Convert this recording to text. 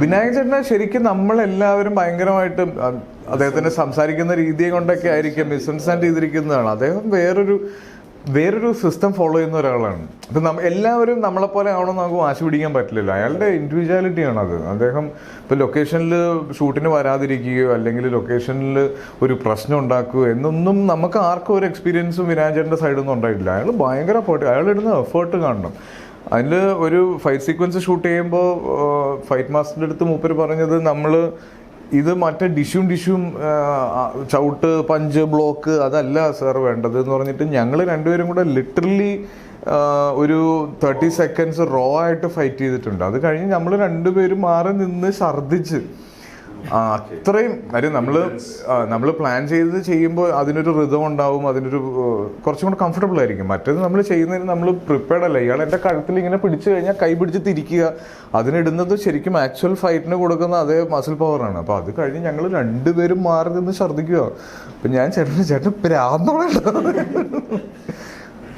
വിനായകൻ ചേട്ടനെ ശരിക്കും നമ്മളെല്ലാവരും ഭയങ്കരമായിട്ട് അദ്ദേഹത്തിന്റെ സംസാരിക്കുന്ന രീതി കൊണ്ടൊക്കെ ആയിരിക്കും മിസ്അണ്ടർസ്റ്റാൻഡ് ചെയ്തിരിക്കുന്നതാണ്. അദ്ദേഹം വേറൊരു സിസ്റ്റം ഫോളോ ചെയ്യുന്ന ഒരാളാണ്. ഇപ്പം എല്ലാവരും നമ്മളെപ്പോലെ ആവണമെന്ന് നമുക്ക് വാശി പിടിക്കാൻ പറ്റില്ലല്ലോ. അയാളുടെ ഇൻഡിവിജ്വാലിറ്റിയാണ് അത്. അദ്ദേഹം ഇപ്പോൾ ലൊക്കേഷനിൽ ഷൂട്ടിന് വരാതിരിക്കുകയോ അല്ലെങ്കിൽ ലൊക്കേഷനിൽ ഒരു പ്രശ്നം ഉണ്ടാക്കുകയോ എന്നൊന്നും നമുക്ക് ആർക്കും ഒരു എക്സ്പീരിയൻസും വിനായകൻ്റെ സൈഡിൽ നിന്നും ഉണ്ടായിട്ടില്ല. അയാൾ ഭയങ്കര അയാളിടുന്ന എഫേർട്ട് കാണണം. അതിൽ ഒരു ഫൈറ്റ് സീക്വൻസ് ഷൂട്ട് ചെയ്യുമ്പോൾ ഫൈറ്റ് മാസ്റ്ററിൻ്റെ അടുത്ത് മൂപ്പര് പറഞ്ഞത്, നമ്മൾ ഇത് മറ്റേ ഡിഷും ചവിട്ട് പഞ്ച് ബ്ലോക്ക് അതല്ല സാർ വേണ്ടത് എന്ന് പറഞ്ഞിട്ട് ഞങ്ങൾ രണ്ടുപേരും കൂടെ ലിറ്ററലി ഒരു 30 seconds റോ ആയിട്ട് ഫൈറ്റ് ചെയ്തിട്ടുണ്ട്. അത് കഴിഞ്ഞ് നമ്മൾ രണ്ടുപേരും മാറി നിന്ന് ഛർദ്ദിച്ച് അത്രയും കാര്യം നമ്മൾ പ്ലാൻ ചെയ്ത് ചെയ്യുമ്പോൾ അതിനൊരു റിതം ഉണ്ടാവും, അതിനൊരു കുറച്ചും കൂടെ കംഫർട്ടബിൾ ആയിരിക്കും. മറ്റേത് നമ്മൾ ചെയ്യുന്നതിന് നമ്മൾ പ്രിപ്പയർഡ് അല്ല. ഇയാൾ എൻ്റെ കഴുത്തിൽ ഇങ്ങനെ പിടിച്ചു കഴിഞ്ഞാൽ കൈ പിടിച്ച് തിരിക്കുക, അതിനിടുന്നത് ശരിക്കും ആക്ച്വൽ ഫൈറ്റിന് കൊടുക്കുന്ന അതേ മസിൽ പവറാണ്. അപ്പോൾ അത് കഴിഞ്ഞ് ഞങ്ങൾ രണ്ടുപേരും മാറി നിന്ന് ഛർദ്ദിക്കുക. അപ്പം ഞാൻ ചേട്ടൻ പ്രാന്തോടെ